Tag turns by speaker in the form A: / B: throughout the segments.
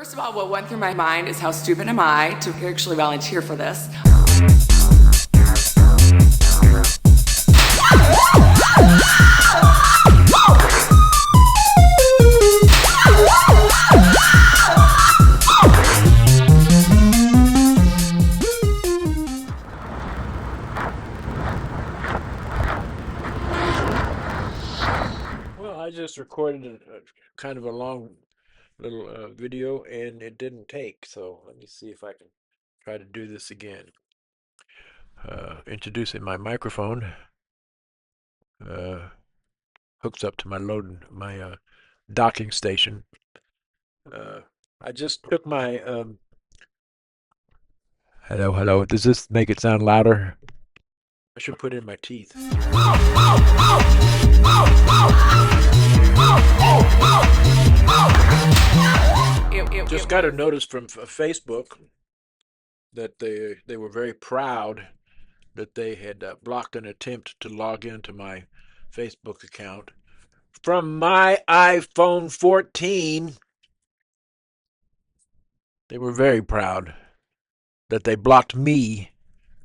A: First of all, what went through my mind is how stupid am I to actually volunteer for this?
B: Well, I just recorded kind of a long little video and it didn't take. So let me see if I can try to do this again. Introducing my microphone. Uh, Hooks up to my docking station. Uh, I just took my hello. Does this make it sound louder? I should put it in my teeth. Just got a notice from Facebook that they were very proud that they had blocked an attempt to log into my Facebook account from my iPhone 14. They were very proud that they blocked me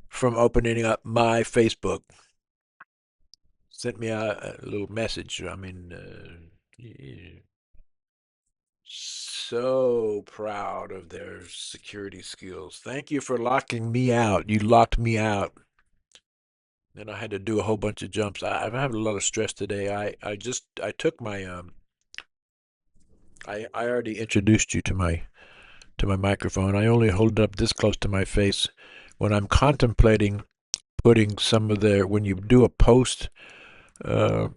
B: from opening up my Facebook. Sent me a little message. I mean, so proud of their security skills. Thank you for locking me out. You locked me out. Then I had to do a whole bunch of jumps. I'm having a lot of stress today. I took my I already introduced you to my microphone. I only hold it up this close to my face when I'm contemplating putting some of their when you do a post uh,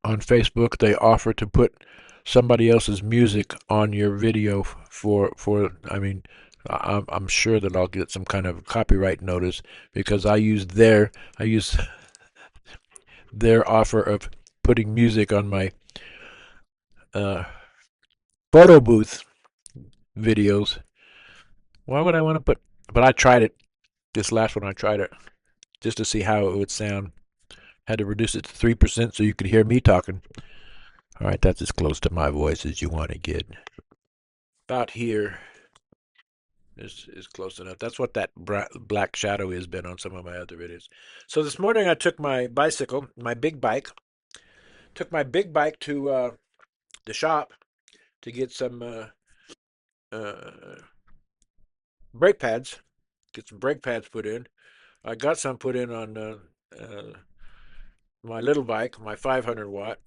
B: on Facebook, they offer to put somebody else's music on your video for I mean I'm sure that I'll get some kind of copyright notice because I use their offer of putting music on my uh, photo booth videos. Why would I want to put? But I tried it. This last one I tried it just to see how it would sound. Had to reduce it to 3% so you could hear me talking. All right, that's as close to my voice as you want to get. About here is close enough. That's what that black shadow has been on some of my other videos. So this morning I took my bicycle, my big bike, took my big bike to the shop to get some uh, brake pads, get some brake pads put in. I got some put in on uh, my little bike, my 500 watt,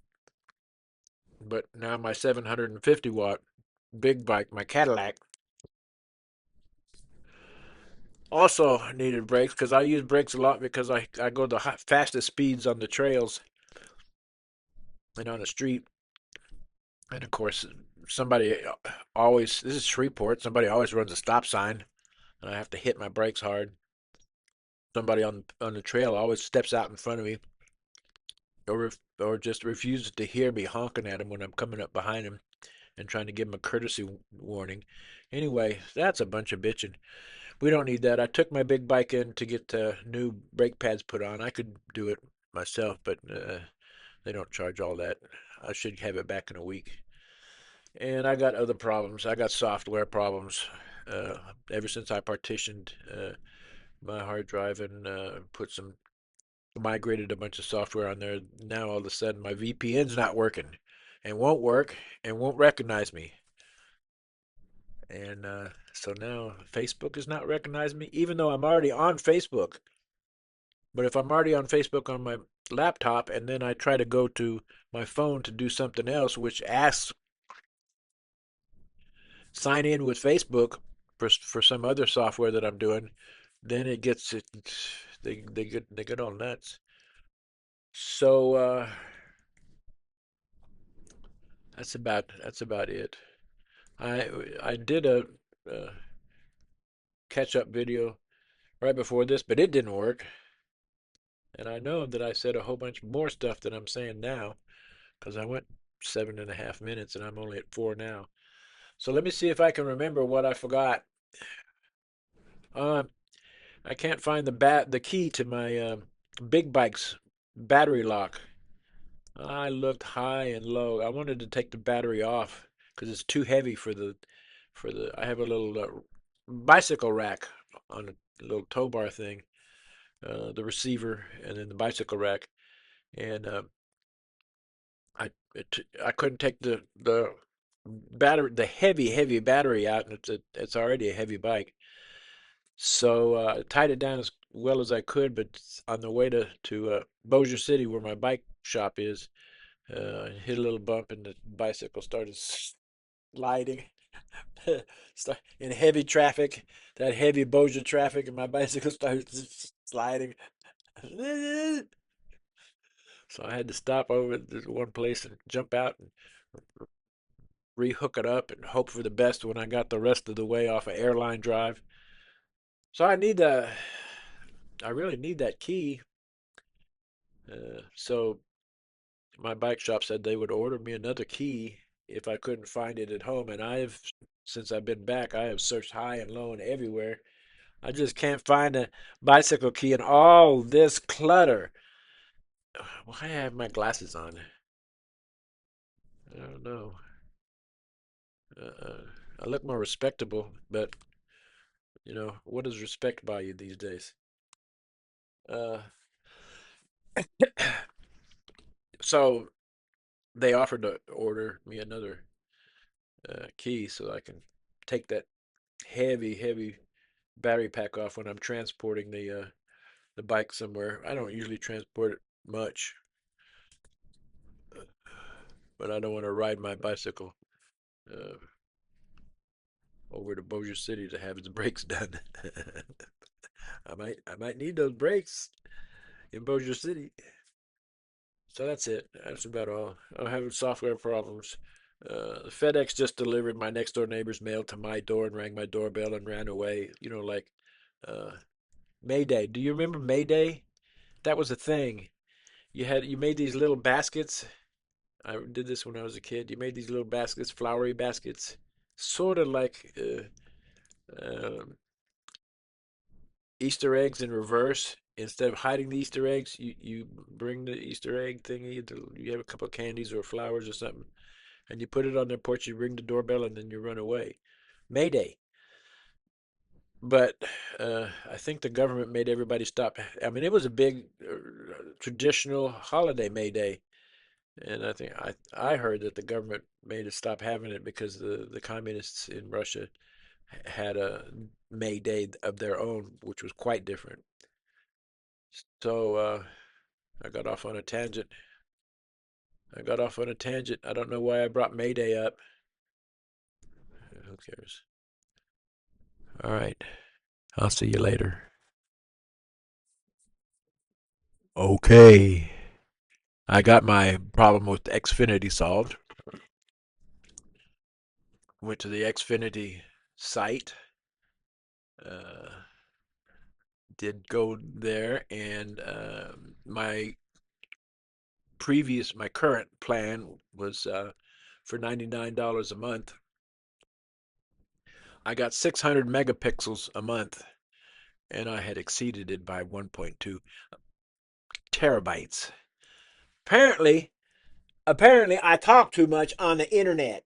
B: but now my 750 watt big bike, my Cadillac, also needed brakes because I use brakes a lot because I go the fastest speeds on the trails and on the street. And of course, somebody always, this is Shreveport, somebody always runs a stop sign and I have to hit my brakes hard. Somebody on the trail always steps out in front of me or just refuses to hear me honking at him when I'm coming up behind him and trying to give him a courtesy warning. Anyway, that's a bunch of bitching. We don't need that. I took my big bike in to get new brake pads put on. I could do it myself, but they don't charge all that. I should have it back in a week. And I got other problems. I got software problems. Uh, Ever since I partitioned my hard drive and put some migrated a bunch of software on there, now all of a sudden my VPN's not working and won't work and won't recognize me. And so now Facebook is not recognizing me, even though I'm already on Facebook. But if I'm already on Facebook on my laptop and then I try to go to my phone to do something else, which asks sign in with Facebook for some other software that I'm doing, then it gets it. They get all nuts. So that's about it. I did a uh, catch up video right before this, but it didn't work. And I know that I said a whole bunch more stuff than I'm saying now because I went 7.5 minutes and I'm only at 4 now. So let me see if I can remember what I forgot. Um, I can't find the key to my big bike's battery lock. I looked high and low. I wanted to take the battery off because it's too heavy for the. I have a little bicycle rack on a little tow bar thing, the receiver, and then the bicycle rack, and I couldn't take the battery, the heavy battery out, and it's already a heavy bike. So I tied it down as well as I could, but on the way to Bossier City, where my bike shop is, I hit a little bump, and the bicycle started sliding. In heavy traffic, that heavy Bossier traffic, and my bicycle started sliding. So I had to stop over at this one place and jump out and rehook it up and hope for the best when I got the rest of the way off of Airline Drive. So I really need that key. So my bike shop said they would order me another key if I couldn't find it at home. And since I've been back, I have searched high and low and everywhere. I just can't find a bicycle key in all this clutter. Why I have my glasses on? I don't know. Uh, I look more respectable, but what does respect buy you these days? Uh, so they offered to order me another key so I can take that heavy battery pack off when I'm transporting the bike somewhere. I don't usually transport it much, but I don't want to ride my bicycle uh, over to Bossier City to have its brakes done. I might need those brakes in Bossier City. So that's it. That's about all. I'm having software problems. FedEx just delivered my next door neighbor's mail to my door and rang my doorbell and ran away. Like uh, Mayday. Do you remember Mayday? That was a thing. You made these little baskets. I did this when I was a kid. You made these little baskets, flowery baskets, sort of like Easter eggs in reverse. Instead of hiding the Easter eggs, you bring the Easter egg thingy. You have a couple of candies or flowers or something, and you put it on their porch. You ring the doorbell, and then you run away. Mayday. But I think the government made everybody stop. I mean, it was a big traditional holiday, May Day, and I heard that the government made it stop having it because the communists in Russia had a May Day of their own, which was quite different. So I got off on a tangent. I got off on a tangent. I don't know why I brought May Day up. Who cares? All right. I'll see you later. Okay. I got my problem with Xfinity solved. Went to the Xfinity site. Uh, did go there, and my current plan was for $99 a month. I got 600 megapixels a month, and I had exceeded it by 1.2 terabytes. Apparently, apparently, I talk too much on the internet.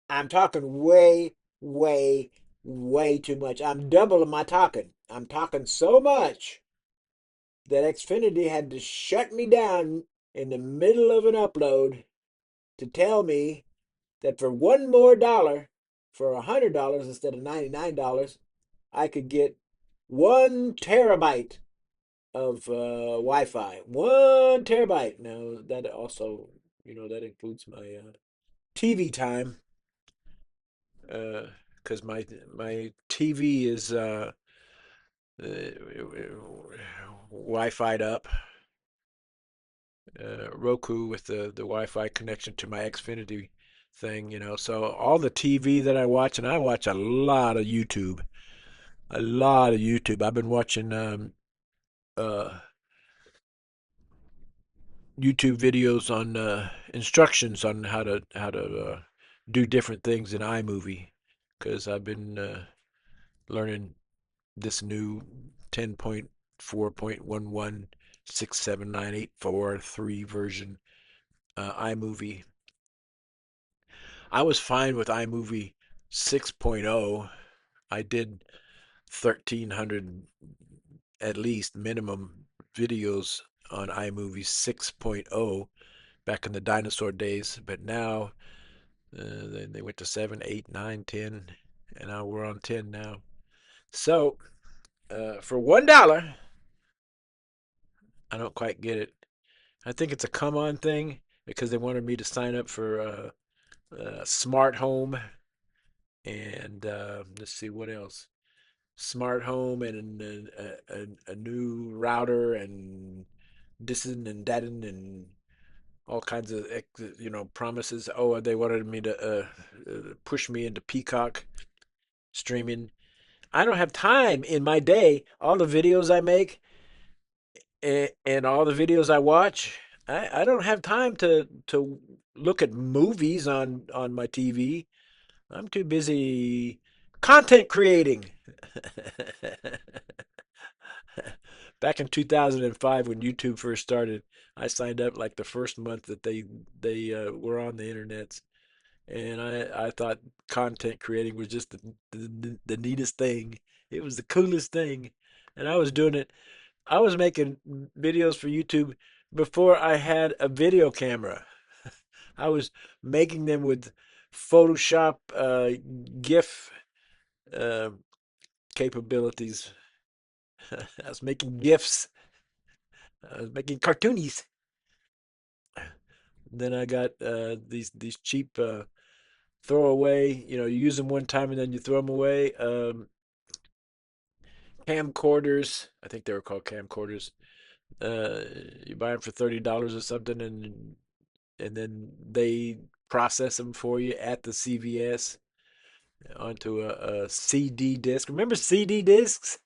B: I'm talking way too much. I'm doubling my talking. I'm talking so much that Xfinity had to shut me down in the middle of an upload to tell me that for one more dollar, for $100 instead of $99, I could get 1 terabyte of Wi-Fi. 1 terabyte. Now that also, that includes my TV time, because my TV is Wi-Fi'd up. Roku with the Wi-Fi connection to my Xfinity thing, So all the TV that I watch, and I watch a lot of YouTube, a lot of YouTube. I've been watching uh, YouTube videos on instructions on how to do different things in iMovie, because I've been learning this new 10.4.11679843 version iMovie. I was fine with iMovie 6.0. I did 1,300 at least minimum videos on iMovie 6.0 back in the dinosaur days, but now they went to 7, 8, 9, 10, and now we're on 10 now. So for $1, I don't quite get it. I think it's a come on thing because they wanted me to sign up for smart home and let's see what else. Smart home and a new router and this and that and all kinds of promises. Oh, they wanted me to push me into Peacock streaming. I don't have time in my day. All the videos I make and all the videos I watch, I don't have time to look at movies on my TV. I'm too busy content creating. Back in 2005, when YouTube first started, I signed up like the first month that they were on the internet, and I thought content creating was just the neatest thing. It was the coolest thing, and I was doing it. I was making videos for YouTube before I had a video camera. I was making them with Photoshop GIF uh, capabilities. I was making GIFs. I was making cartoonies. Then I got these cheap throwaway. You use them one time and then you throw them away. Camcorders. I think they were called camcorders. Uh, you buy them for $30 or something, and then they process them for you at the CVS onto a CD disc. Remember CD discs?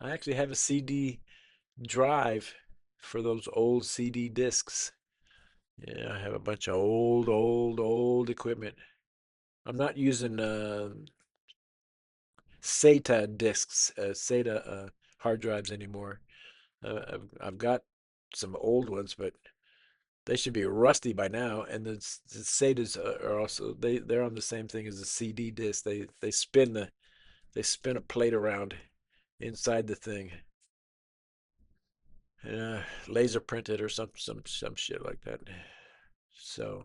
B: I actually have a CD drive for those old CD discs. Yeah, I have a bunch of old equipment. I'm not using SATA discs, SATA hard drives anymore. I've got some old ones, but they should be rusty by now. And the SATAs are also they're on the same thing as the CD disc. They spin a plate around inside the thing, laser printed or some shit like that. So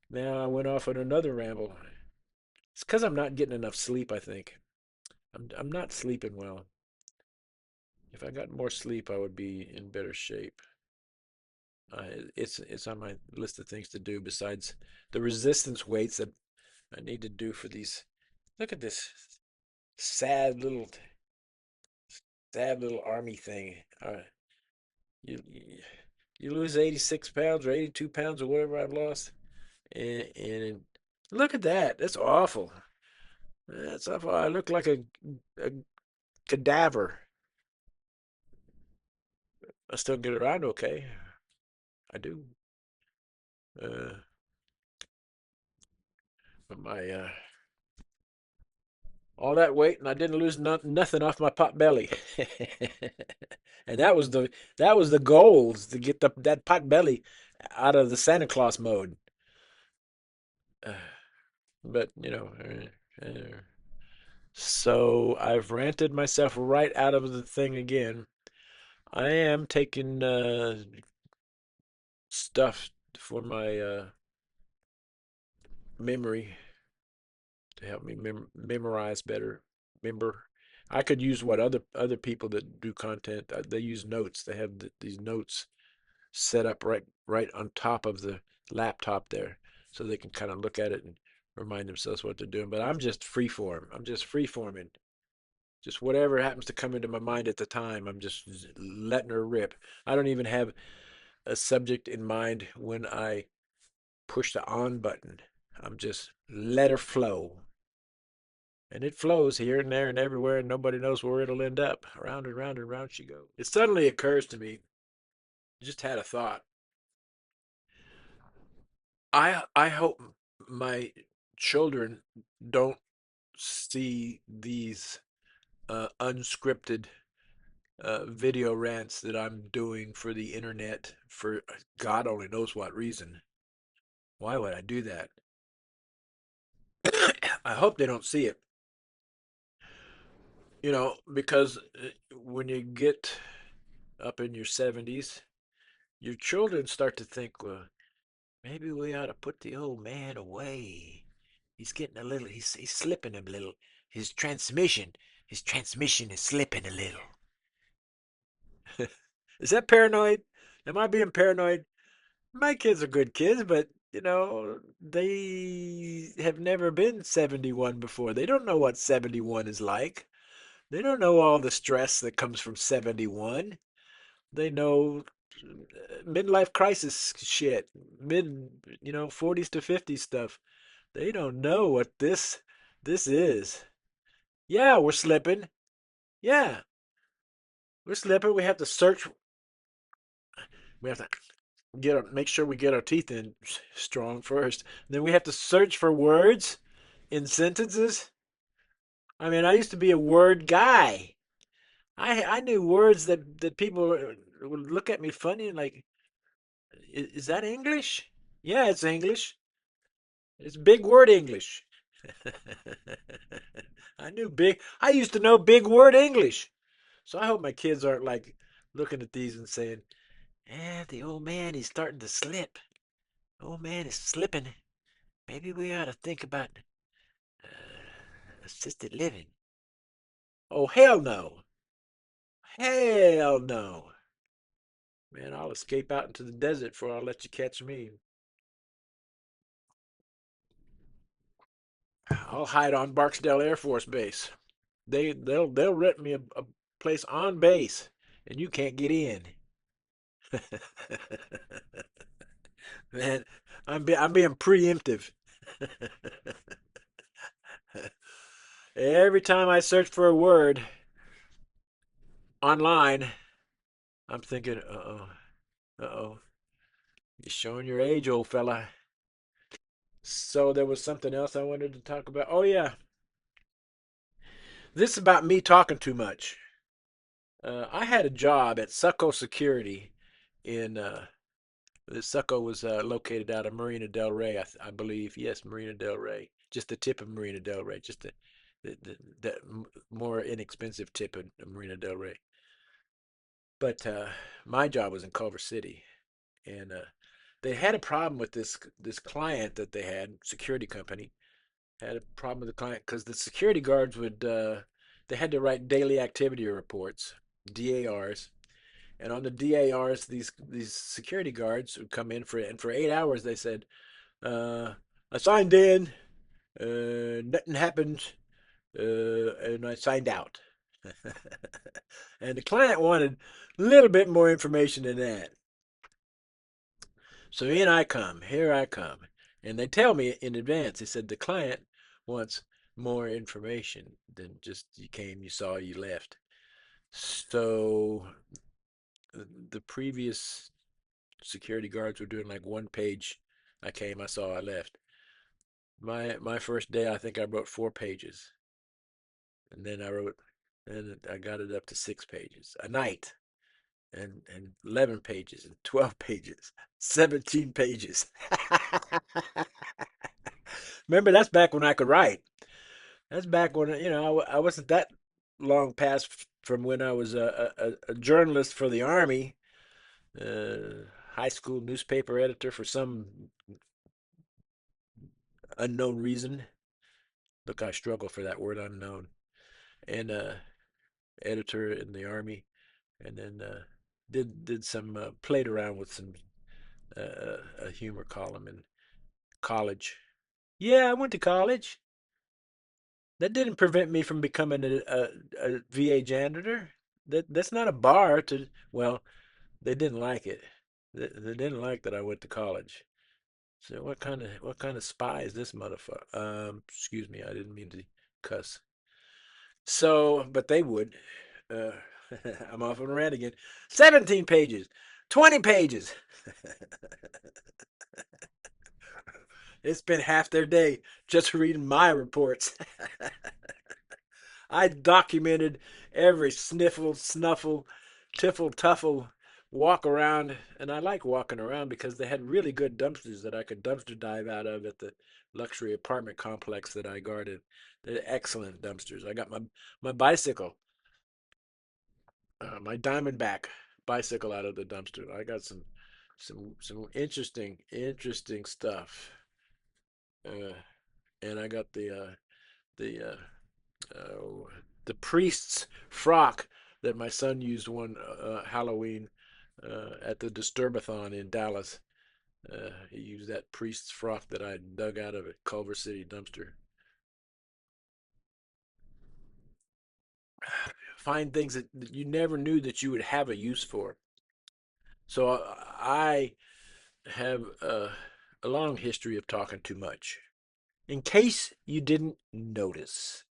B: now I went off on another ramble. It's because I'm not getting enough sleep. I think I'm not sleeping well. If I got more sleep, I would be in better shape. It's on my list of things to do besides the resistance weights that I need to do for these. Look at this sad little sad little army thing. You you lose 86 pounds or 82 pounds or whatever I've lost, and look at that. That's awful. That's awful. I look like a cadaver. I still get around okay. I do. Uh, but my all that weight and I didn't lose nothing off my pot belly. And that was the goal is to get that pot belly out of the Santa Claus mode. Uh, but so I've ranted myself right out of the thing again. I am taking stuff for my memory to help me memorize better. Remember, I could use what other people that do content. They use notes. They have these notes set up right on top of the laptop there, so they can kind of look at it and remind themselves what they're doing. But I'm just freeform. I'm just freeforming. Just whatever happens to come into my mind at the time, I'm just letting her rip. I don't even have a subject in mind when I push the on button. I'm just let her flow. And it flows here and there and everywhere, and nobody knows where it'll end up. Round and round and round she goes. It suddenly occurs to me, just had a thought. I hope my children don't see these unscripted video rants that I'm doing for the internet for God only knows what reason. Why would I do that? I hope they don't see it. Because when you get up in your 70s, your children start to think, well, maybe we ought to put the old man away. He's getting a little, he's slipping a little. His transmission, his transmission is slipping a little. Is that paranoid? Am I being paranoid? My kids are good kids, but they have never been 71 before. They don't know what 71 is like. They don't know all the stress that comes from 71. They know midlife crisis shit, 40s to 50s stuff. They don't know what this is. Yeah, we're slipping. Yeah, we're slipping. We have to search. We have to make sure we get our teeth in strong first. Then we have to search for words in sentences. I mean, I used to be a word guy. I knew words that people would look at me funny and like, is that English? Yeah, it's English. It's big word English. I used to know big word English. So I hope my kids aren't like looking at these and saying, the old man, he's starting to slip. Old man is slipping. Maybe we ought to think about assisted living. Oh, hell no. Hell no. Man, I'll escape out into the desert before I'll let you catch me. I'll hide on Barksdale Air Force Base. They'll rent me a place on base, and you can't get in. Man, I'm being preemptive. Every time I search for a word online, I'm thinking, uh-oh, you're showing your age, old fella. So there was something else I wanted to talk about. Oh yeah, this is about me talking too much. I had a job at Succo Security in the Succo was located out of Marina Del Rey, I believe. Yes, Marina Del Rey. Just the tip of Marina Del Rey. Just the more inexpensive tip of Marina Del Rey. But my job was in Culver City, and they had a problem with this client that they had, security company, had a problem with the client because the security guards would they had to write daily activity reports, DARs, and on the DARs these security guards would come in for 8 hours. They said, I signed in, nothing happened, and I signed out. And the client wanted a little bit more information than that. So here I come. And they tell me in advance, they said the client wants more information than just you came, you saw, you left. So the previous security guards were doing like one page. I came, I saw, I left. My first day, I think I wrote 4 pages. And then I got it up to 6 pages a night. And 11 pages and 12 pages, 17 pages. Remember, that's back when I could write. That's back when, I wasn't that long past from when I was a journalist for the Army, high school newspaper editor for some unknown reason. Look, I struggle for that word unknown. And editor in the Army. And then did some played around with some a humor column in college. Yeah, I went to college. That didn't prevent me from becoming a VA janitor. That's not a bar to. Well, they didn't like it. They didn't like that I went to college. So what kind of spy is this motherfucker? Excuse me, I didn't mean to cuss. So, but they would. Uh, I'm off on a rant again. 17 pages, 20 pages. They spent half their day just reading my reports. I documented every sniffle, snuffle, tiffle, tuffle walk around, and I like walking around because they had really good dumpsters that I could dumpster dive out of at the luxury apartment complex that I guarded. They're excellent dumpsters. I got my bicycle, my Diamondback bicycle out of the dumpster. I got some interesting stuff, uh, and I got the uh, the priest's frock that my son used one Halloween at the Disturbathon in Dallas. He used that priest's frock that I dug out of a Culver City dumpster. Find things that you never knew that you would have a use for. So I have a long history of talking too much. In case you didn't notice,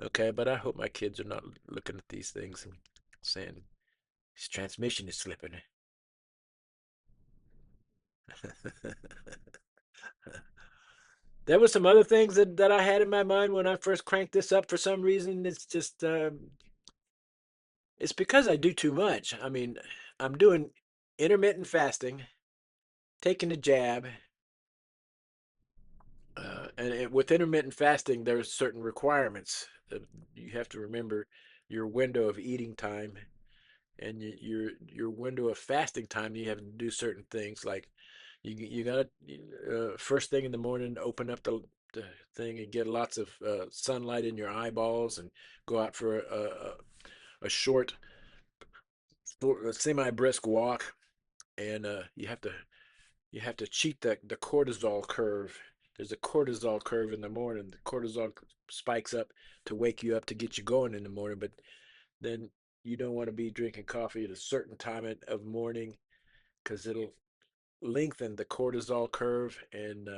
B: okay, but I hope my kids are not looking at these things and saying his transmission is slipping. There were some other things that I had in my mind when I first cranked this up. For some reason, it's just it's because I do too much. I mean, I'm doing intermittent fasting, taking a jab, with intermittent fasting, there's certain requirements. You have to remember your window of eating time and your window of fasting time. You have to do certain things like you got to first thing in the morning open up the thing and get lots of sunlight in your eyeballs and go out for a short semi brisk walk, and you have to cheat the cortisol curve. There's a cortisol curve in the morning. The cortisol spikes up to wake you up to get you going in the morning, but then you don't want to be drinking coffee at a certain time of morning because it'll lengthen the cortisol curve. And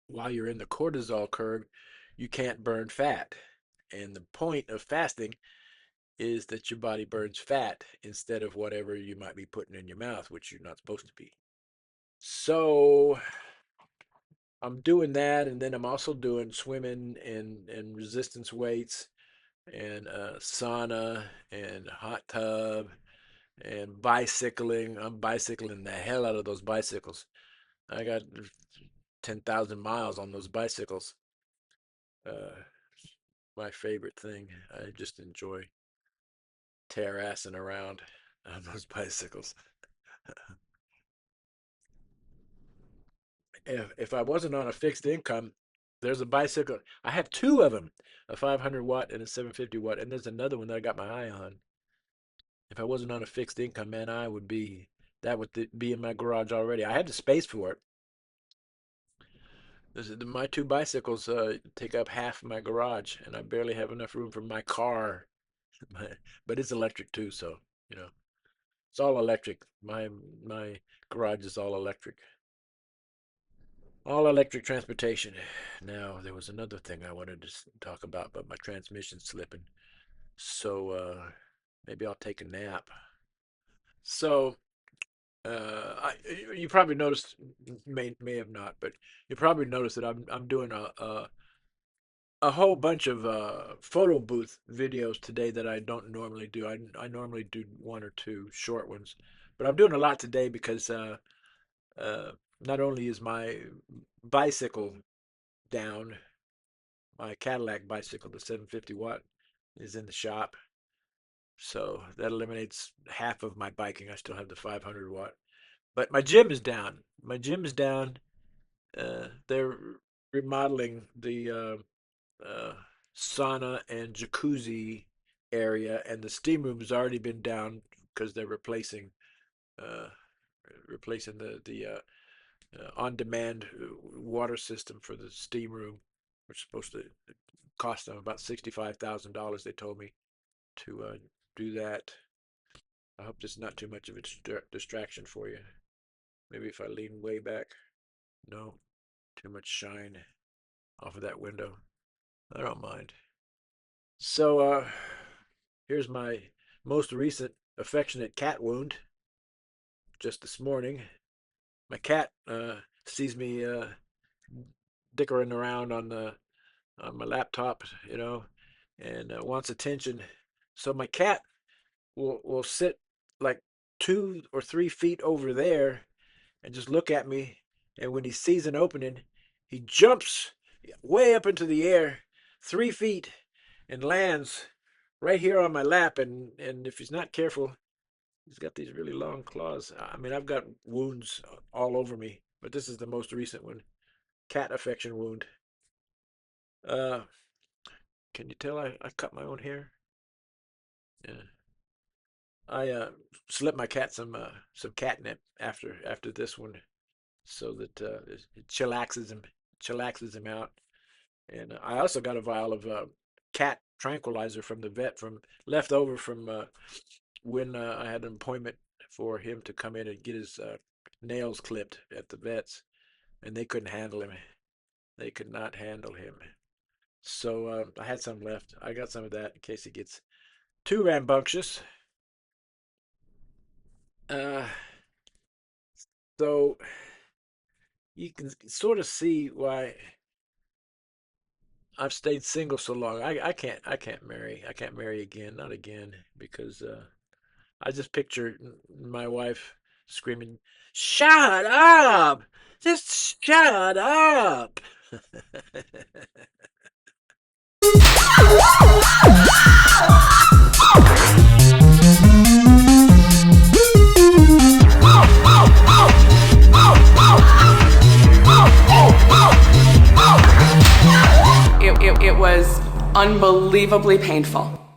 B: while you're in the cortisol curve, you can't burn fat. And the point of fasting is that your body burns fat instead of whatever you might be putting in your mouth, which you're not supposed to be. So I'm doing that, and then I'm also doing swimming and resistance weights and sauna and hot tub and bicycling. I'm bicycling the hell out of those bicycles. I got 10,000 miles on those bicycles. Uh, my favorite thing. I just enjoy terrassing around on those bicycles. If I wasn't on a fixed income, there's a bicycle. I have two of them, a 500 watt and a 750 watt, and there's another one that I got my eye on. If I wasn't on a fixed income, man, that would be in my garage already. I had the space for it. My two bicycles take up half of my garage, and I barely have enough room for my car. But it's electric too, so you know it's all electric. My garage is all electric transportation. Now there was another thing I wanted to talk about, but my transmission's slipping. So maybe I'll take a nap. So you probably noticed, may have not, but you probably noticed that I'm doing a whole bunch of photo booth videos today that I don't normally do. I normally do one or two short ones, but I'm doing a lot today because uh, not only is my bicycle down, my Cadillac bicycle, the 750 watt, is in the shop, so that eliminates half of my biking. I still have the 500 watt, but my gym is down. My gym is down. They're remodeling the uh, sauna and jacuzzi area, and the steam room has already been down because they're uh, replacing the on-demand water system for the steam room, which is supposed to cost them about $65,000. They told me to do that. I hope this is not too much of a distraction for you. Maybe if I lean way back. No, too much shine off of that window. I don't mind. So, here's my most recent affectionate cat wound just this morning. My cat sees me dickering around on my laptop, and wants attention. So my cat will sit. like 2 or 3 feet over there and just look at me. And when he sees an opening, he jumps way up into the air, 3 feet, and lands right here on my lap. And if he's not careful, he's got these really long claws. I mean, I've got wounds all over me, but this is the most recent one. Cat affection wound. Uh, can you tell I cut my own hair? Yeah. I slipped my cat some catnip after this one, so that it chillaxes him out. And I also got a vial of cat tranquilizer from the vet from left over from when I had an appointment for him to come in and get his nails clipped at the vet's, and they couldn't handle him. They could not handle him. So I had some left. I got some of that in case he gets too rambunctious. Uh, so you can sort of see why I've stayed single so long. I can't marry again, not again, because I just picture my wife screaming, "Shut up! Just shut up!"
A: It was unbelievably painful.